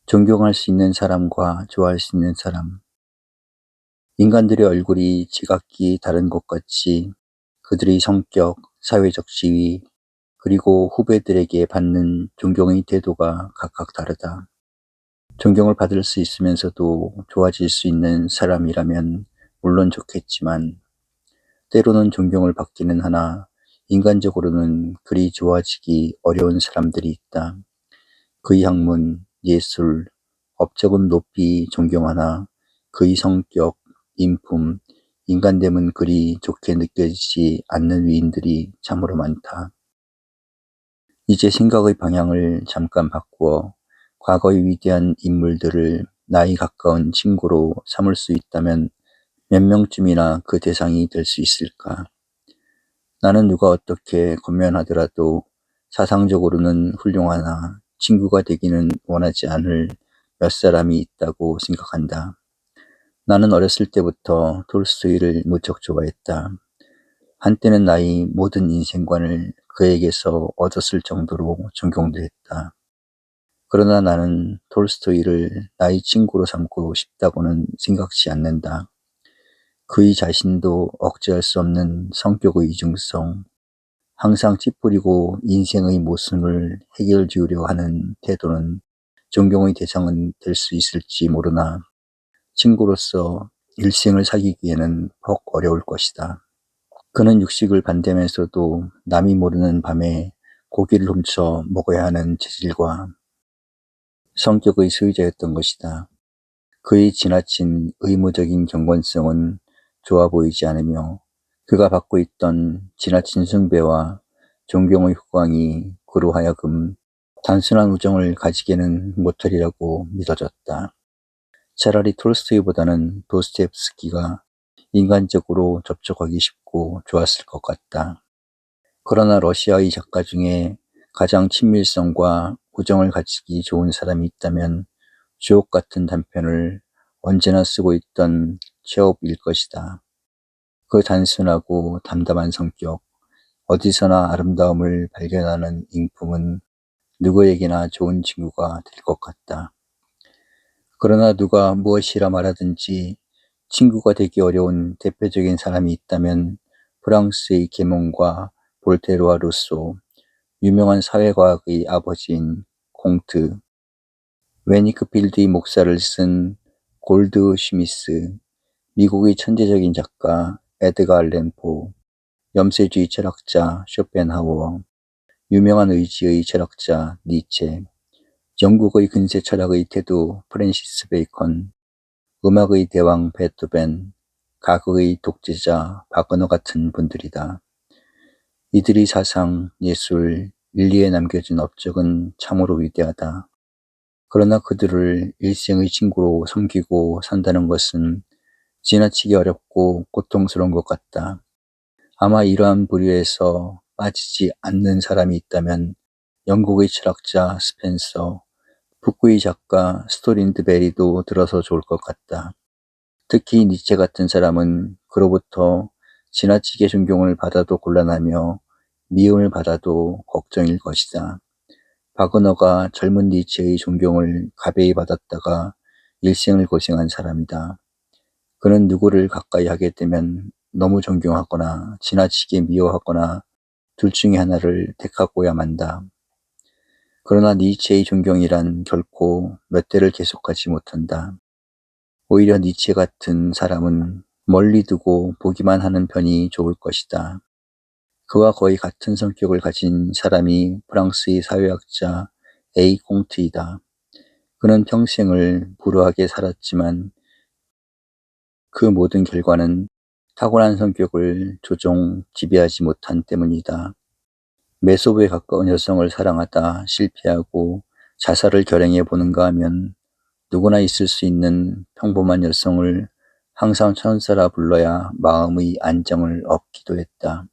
존경할 수 있는 사람과 좋아할 수 있는 사람. 인간들의 얼굴이 지각기 다른 것 같이 그들의 성격, 사회적 지위, 그리고 후배들에게 받는 존경의 태도가 각각 다르다. 존경을 받을 수 있으면서도 좋아질 수 있는 사람이라면 물론 좋겠지만, 때로는 존경을 받기는 하나 인간적으로는 그리 좋아지기 어려운 사람들이 있다. 그의 학문, 예술, 업적은 높이 존경하나 그의 성격, 인품, 인간됨은 그리 좋게 느껴지지 않는 위인들이 참으로 많다. 이제 생각의 방향을 잠깐 바꾸어 과거의 위대한 인물들을 나이 가까운 친구로 삼을 수 있다면 몇 명쯤이나 그 대상이 될 수 있을까? 나는 누가 어떻게 권면하더라도 사상적으로는 훌륭하나 친구가 되기는 원하지 않을 몇 사람이 있다고 생각한다. 나는 어렸을 때부터 톨스토이를 무척 좋아했다. 한때는 나의 모든 인생관을 그에게서 얻었을 정도로 존경도 했다. 그러나 나는 톨스토이를 나의 친구로 삼고 싶다고는 생각지 않는다. 그의 자신도 억제할 수 없는 성격의 이중성, 항상 찌푸리고 인생의 모순을 해결 지으려 하는 태도는 존경의 대상은 될 수 있을지 모르나 친구로서 일생을 사귀기에는 퍽 어려울 것이다. 그는 육식을 반대하면서도 남이 모르는 밤에 고기를 훔쳐 먹어야 하는 체질과 성격의 소유자였던 것이다. 그의 지나친 의무적인 경건성은 좋아 보이지 않으며 그가 받고 있던 지나친 숭배와 존경의 후광이 그로 하여금 단순한 우정을 가지게는 못하리라고 믿어졌다. 차라리 톨스토이보다는 도스토옙스키가 인간적으로 접촉하기 쉽고 좋았을 것 같다. 그러나 러시아의 작가 중에 가장 친밀성과 우정을 가지기 좋은 사람이 있다면 주옥 같은 단편을 언제나 쓰고 있던 체홉일 것이다. 그 단순하고 담담한 성격, 어디서나 아름다움을 발견하는 인품은 누구에게나 좋은 친구가 될 것 같다. 그러나 누가 무엇이라 말하든지 친구가 되기 어려운 대표적인 사람이 있다면 프랑스의 계몽과 볼테르와 루소, 유명한 사회과학의 아버지인 콩트, 웨니크필드의 목사를 쓴 골드슈미스, 미국의 천재적인 작가 에드가 알렌 포, 염세주의 철학자 쇼펜하우어, 유명한 의지의 철학자 니체, 영국의 근세 철학의 태도 프랜시스 베이컨, 음악의 대왕 베토벤, 가극의 독재자 바그너 같은 분들이다. 이들의 사상, 예술, 인류에 남겨진 업적은 참으로 위대하다. 그러나 그들을 일생의 친구로 섬기고 산다는 것은 지나치게 어렵고 고통스러운 것 같다. 아마 이러한 부류에서 빠지지 않는 사람이 있다면 영국의 철학자 스펜서, 북구의 작가 스토린드베리도 들어서 좋을 것 같다. 특히 니체 같은 사람은 그로부터 지나치게 존경을 받아도 곤란하며 미움을 받아도 걱정일 것이다. 바그너가 젊은 니체의 존경을 가벼이 받았다가 일생을 고생한 사람이다. 그는 누구를 가까이 하게 되면 너무 존경하거나 지나치게 미워하거나 둘 중에 하나를 택하고야 만다. 그러나 니체의 존경이란 결코 몇 대를 계속하지 못한다. 오히려 니체 같은 사람은 멀리 두고 보기만 하는 편이 좋을 것이다. 그와 거의 같은 성격을 가진 사람이 프랑스의 사회학자 에이 콩트이다. 그는 평생을 불우하게 살았지만 그 모든 결과는 타고난 성격을 조종 지배하지 못한 때문이다. 메소브에 가까운 여성을 사랑하다 실패하고 자살을 결행해 보는가 하면 누구나 있을 수 있는 평범한 여성을 항상 천사라 불러야 마음의 안정을 얻기도 했다.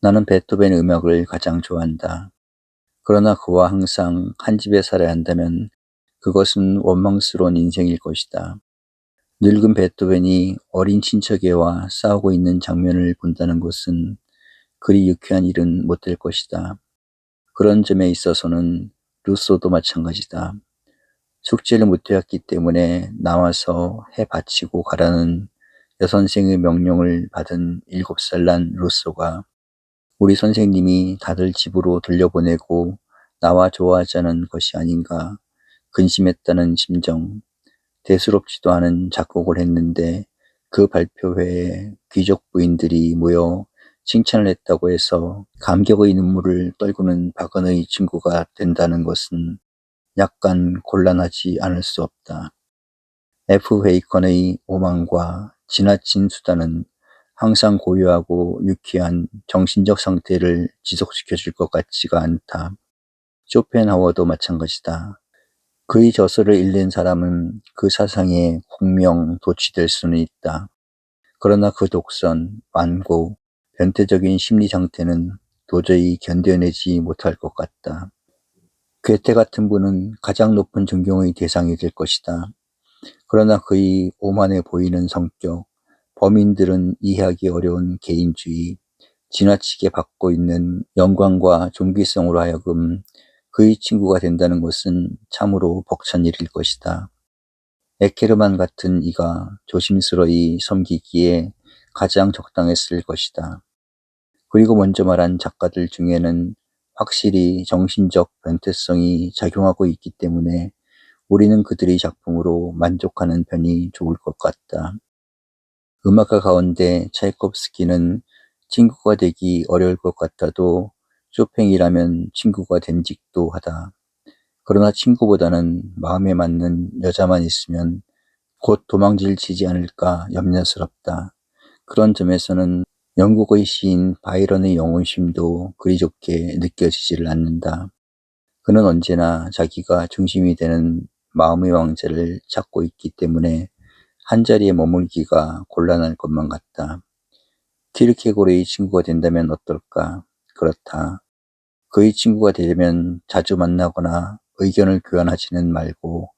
나는 베토벤 음악을 가장 좋아한다. 그러나 그와 항상 한 집에 살아야 한다면 그것은 원망스러운 인생일 것이다. 늙은 베토벤이 어린 친척애와 싸우고 있는 장면을 본다는 것은 그리 유쾌한 일은 못 될 것이다. 그런 점에 있어서는 루소도 마찬가지다. 숙제를 못해왔기 때문에 나와서 해 바치고 가라는 여선생의 명령을 받은 7살 난 루소가 우리 선생님이 다들 집으로 돌려보내고 나와 좋아하자는 것이 아닌가 근심했다는 심정, 대수롭지도 않은 작곡을 했는데 그 발표회에 귀족 부인들이 모여 칭찬을 했다고 해서 감격의 눈물을 떨구는 박은의 친구가 된다는 것은 약간 곤란하지 않을 수 없다. F. 베이컨의 오만과 지나친 수다는 항상 고요하고 유쾌한 정신적 상태를 지속시켜 줄 것 같지가 않다. 쇼펜하워도 마찬가지다. 그의 저서를 읽는 사람은 그 사상에 공명 도취될 수는 있다. 그러나 그 독선, 완고, 변태적인 심리 상태는 도저히 견뎌내지 못할 것 같다. 괴테 같은 분은 가장 높은 존경의 대상이 될 것이다. 그러나 그의 오만해 보이는 성격, 범인들은 이해하기 어려운 개인주의, 지나치게 받고 있는 영광과 존귀성으로 하여금 그의 친구가 된다는 것은 참으로 벅찬 일일 것이다. 에케르만 같은 이가 조심스러이 섬기기에 가장 적당했을 것이다. 그리고 먼저 말한 작가들 중에는 확실히 정신적 변태성이 작용하고 있기 때문에 우리는 그들의 작품으로 만족하는 편이 좋을 것 같다. 음악가 가운데 차이콥스키는 친구가 되기 어려울 것 같아도 쇼팽이라면 친구가 된 직도 하다. 그러나 친구보다는 마음에 맞는 여자만 있으면 곧 도망질치지 않을까 염려스럽다. 그런 점에서는 영국의 시인 바이런의 영혼심도 그리 좋게 느껴지지를 않는다. 그는 언제나 자기가 중심이 되는 마음의 왕자를 찾고 있기 때문에 한자리에 머물기가 곤란할 것만 같다. 키르케고르의 친구가 된다면 어떨까? 그렇다. 그의 친구가 되려면 자주 만나거나 의견을 교환하지는 말고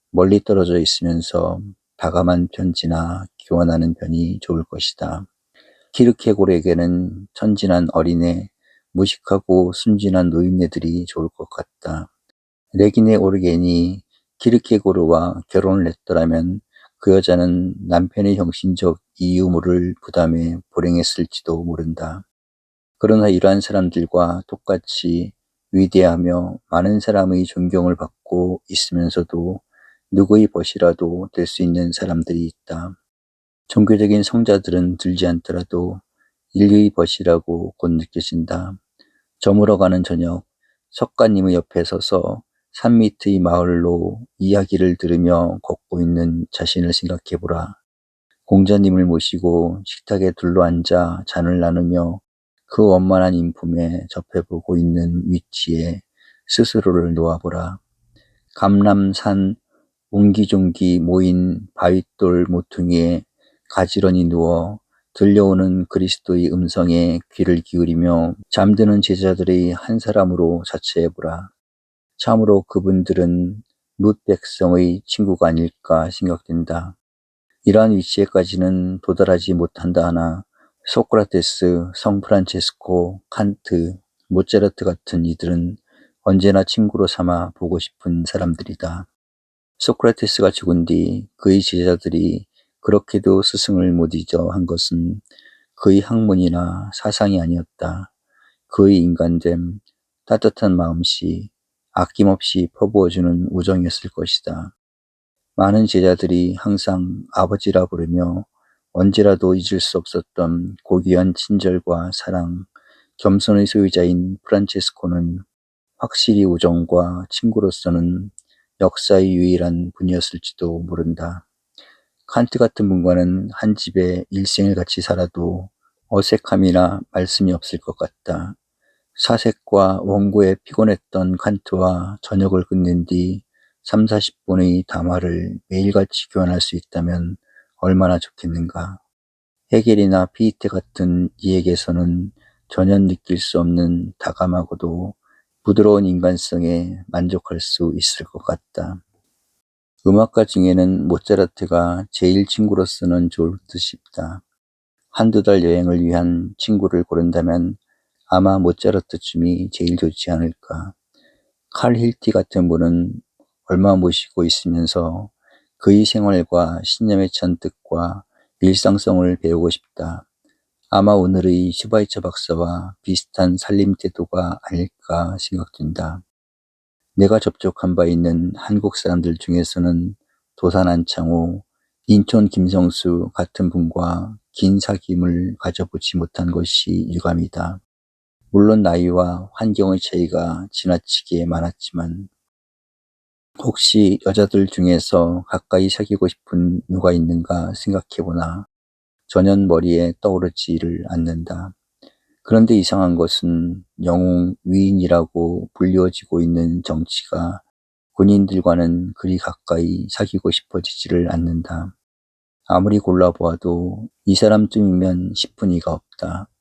멀리 떨어져 있으면서 다감한 편지나 교환하는 편이 좋을 것이다. 키르케고르에게는 천진한 어린애, 무식하고 순진한 노인네들이 좋을 것 같다. 레기네 오르겐이 키르케고르와 결혼을 했더라면 그 여자는 남편의 정신적 이유물을 부담해 불행했을지도 모른다. 그러나 이러한 사람들과 똑같이 위대하며 많은 사람의 존경을 받고 있으면서도 누구의 벗이라도 될 수 있는 사람들이 있다. 종교적인 성자들은 들지 않더라도 인류의 벗이라고 곧 느껴진다. 저물어가는 저녁, 석가님의 옆에 서서 산 밑의 마을로 이야기를 들으며 걷고 있는 자신을 생각해보라. 공자님을 모시고 식탁에 둘러앉아 잔을 나누며 그 원만한 인품에 접해보고 있는 위치에 스스로를 놓아보라. 감람산 옹기종기 모인 바윗돌 모퉁이에 가지런히 누워 들려오는 그리스도의 음성에 귀를 기울이며 잠드는 제자들의 한 사람으로 자처해보라. 참으로 그분들은 룻 백성의 친구가 아닐까 생각된다. 이러한 위치에까지는 도달하지 못한다 하나 소크라테스, 성 프란체스코, 칸트, 모차르트 같은 이들은 언제나 친구로 삼아 보고 싶은 사람들이다. 소크라테스가 죽은 뒤 그의 제자들이 그렇게도 스승을 못 잊어 한 것은 그의 학문이나 사상이 아니었다. 그의 인간됨, 따뜻한 마음씨, 아낌없이 퍼부어주는 우정이었을 것이다. 많은 제자들이 항상 아버지라 부르며 언제라도 잊을 수 없었던 고귀한 친절과 사랑, 겸손의 소유자인 프란체스코는 확실히 우정과 친구로서는 역사의 유일한 분이었을지도 모른다. 칸트 같은 분과는 한 집에 일생을 같이 살아도 어색함이나 말씀이 없을 것 같다. 사색과 원고에 피곤했던 칸트와 저녁을 끝낸 뒤 3, 40분의 담화를 매일같이 교환할 수 있다면 얼마나 좋겠는가. 헤겔이나 피이테 같은 이에게서는 전혀 느낄 수 없는 다감하고도 부드러운 인간성에 만족할 수 있을 것 같다. 음악가 중에는 모차르트가 제일 친구로서는 좋을 듯 싶다. 한두 달 여행을 위한 친구를 고른다면 아마 모차르트쯤이 제일 좋지 않을까. 칼 힐티 같은 분은 얼마 모시고 있으면서 그의 생활과 신념에 찬 뜻과 일상성을 배우고 싶다. 아마 오늘의 슈바이처 박사와 비슷한 살림 태도가 아닐까 생각된다. 내가 접촉한 바 있는 한국 사람들 중에서는 도산 안창호, 인천 김성수 같은 분과 긴 사귐을 가져보지 못한 것이 유감이다. 물론 나이와 환경의 차이가 지나치게 많았지만 혹시 여자들 중에서 가까이 사귀고 싶은 누가 있는가 생각해보나 전혀 머리에 떠오르지를 않는다. 그런데 이상한 것은 영웅 위인이라고 불리워지고 있는 정치가 군인들과는 그리 가까이 사귀고 싶어지지를 않는다. 아무리 골라보아도 이 사람쯤이면 싶은 이가 없다.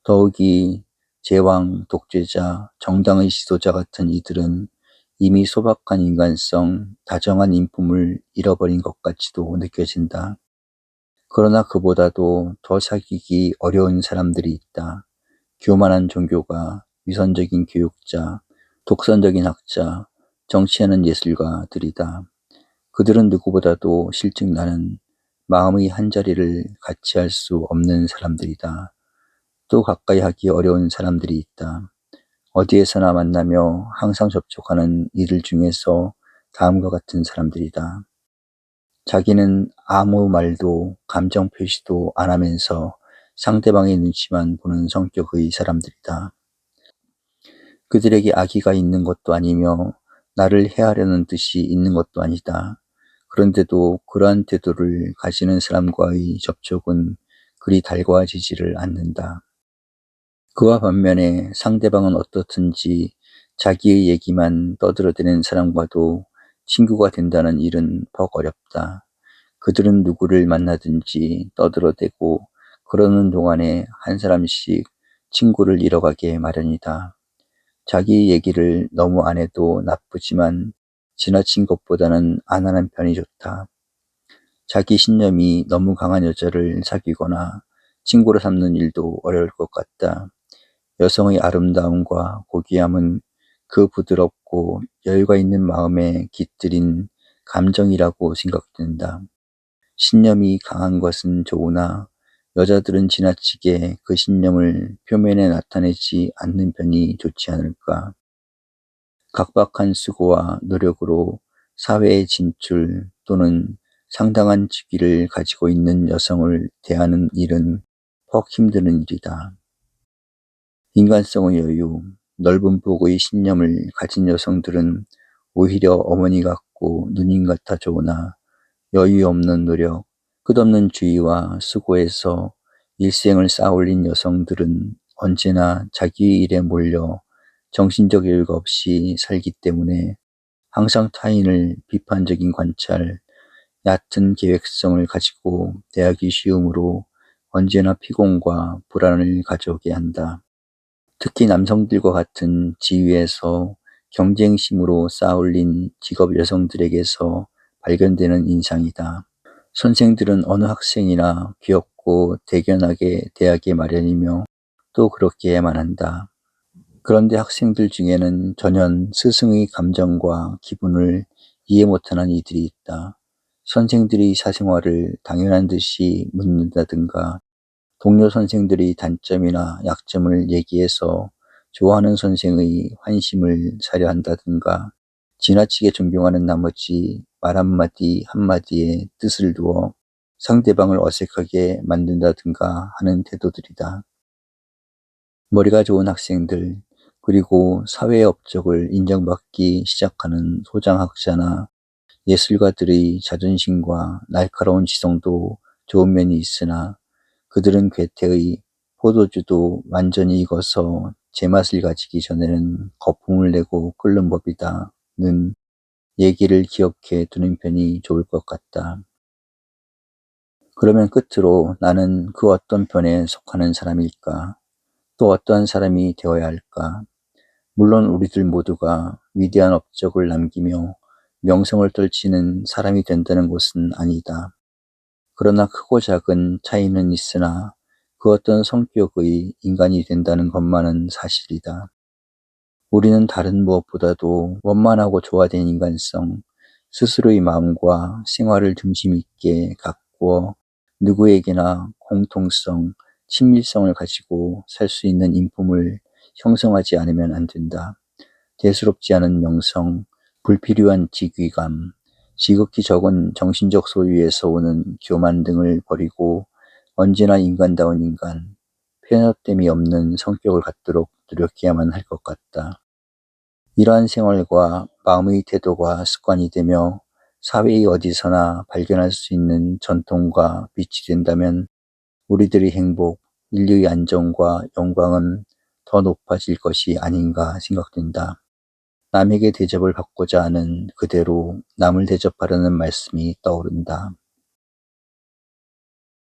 더욱이 제왕, 독재자, 정당의 지도자 같은 이들은 이미 소박한 인간성, 다정한 인품을 잃어버린 것 같이도 느껴진다. 그러나 그보다도 더 사귀기 어려운 사람들이 있다. 교만한 종교가, 위선적인 교육자, 독선적인 학자, 정치하는 예술가들이다. 그들은 누구보다도 실직 나는 마음의 한자리를 같이 할 수 없는 사람들이다. 또 가까이 하기 어려운 사람들이 있다. 어디에서나 만나며 항상 접촉하는 이들 중에서 다음과 같은 사람들이다. 자기는 아무 말도 감정 표시도 안 하면서 상대방의 눈치만 보는 성격의 사람들이다. 그들에게 악의가 있는 것도 아니며 나를 해하려는 뜻이 있는 것도 아니다. 그런데도 그러한 태도를 가지는 사람과의 접촉은 그리 달가워지지를 않는다. 그와 반면에 상대방은 어떻든지 자기의 얘기만 떠들어대는 사람과도 친구가 된다는 일은 퍽 어렵다. 그들은 누구를 만나든지 떠들어대고 그러는 동안에 한 사람씩 친구를 잃어가게 마련이다. 자기 얘기를 너무 안 해도 나쁘지만 지나친 것보다는 안 하는 편이 좋다. 자기 신념이 너무 강한 여자를 사귀거나 친구로 삼는 일도 어려울 것 같다. 여성의 아름다움과 고귀함은 그 부드럽고 여유가 있는 마음에 깃들인 감정이라고 생각된다. 신념이 강한 것은 좋으나 여자들은 지나치게 그 신념을 표면에 나타내지 않는 편이 좋지 않을까. 각박한 수고와 노력으로 사회에 진출 또는 상당한 직위를 가지고 있는 여성을 대하는 일은 퍽 힘드는 일이다. 인간성의 여유, 넓은 폭의 신념을 가진 여성들은 오히려 어머니 같고 누님 같아 좋으나 여유 없는 노력, 끝없는 주의와 수고에서 일생을 쌓아올린 여성들은 언제나 자기 일에 몰려 정신적 여유가 없이 살기 때문에 항상 타인을 비판적인 관찰, 얕은 계획성을 가지고 대하기 쉬우므로 언제나 피곤과 불안을 가져오게 한다. 특히 남성들과 같은 지위에서 경쟁심으로 쌓아올린 직업 여성들에게서 발견되는 인상이다. 선생들은 어느 학생이나 귀엽고 대견하게 대하기 마련이며 또 그렇게야만 한다. 그런데 학생들 중에는 전혀 스승의 감정과 기분을 이해 못하는 이들이 있다. 선생들이 사생활을 당연한 듯이 묻는다든가 동료 선생들의 단점이나 약점을 얘기해서 좋아하는 선생의 환심을 사려 한다든가 지나치게 존경하는 나머지 말 한마디 한마디에 뜻을 두어 상대방을 어색하게 만든다든가 하는 태도들이다. 머리가 좋은 학생들, 그리고 사회의 업적을 인정받기 시작하는 소장학자나 예술가들의 자존심과 날카로운 지성도 좋은 면이 있으나 그들은 괴테의 포도주도 완전히 익어서 제맛을 가지기 전에는 거품을 내고 끓는 법이다는 얘기를 기억해 두는 편이 좋을 것 같다. 그러면 끝으로 나는 그 어떤 편에 속하는 사람일까? 또 어떠한 사람이 되어야 할까? 물론 우리들 모두가 위대한 업적을 남기며 명성을 떨치는 사람이 된다는 것은 아니다. 그러나 크고 작은 차이는 있으나 그 어떤 성격의 인간이 된다는 것만은 사실이다. 우리는 다른 무엇보다도 원만하고 조화된 인간성, 스스로의 마음과 생활을 중심 있게 가꾸어 누구에게나 공통성, 친밀성을 가지고 살 수 있는 인품을 형성하지 않으면 안 된다. 대수롭지 않은 명성, 불필요한 직위감, 지극히 적은 정신적 소유에서 오는 교만 등을 버리고 언제나 인간다운 인간, 편협됨이 없는 성격을 갖도록 노력해야만 할 것 같다. 이러한 생활과 마음의 태도가 습관이 되며 사회의 어디서나 발견할 수 있는 전통과 빛이 된다면 우리들의 행복, 인류의 안정과 영광은 더 높아질 것이 아닌가 생각된다. 남에게 대접을 받고자 하는 그대로 남을 대접하려는 말씀이 떠오른다.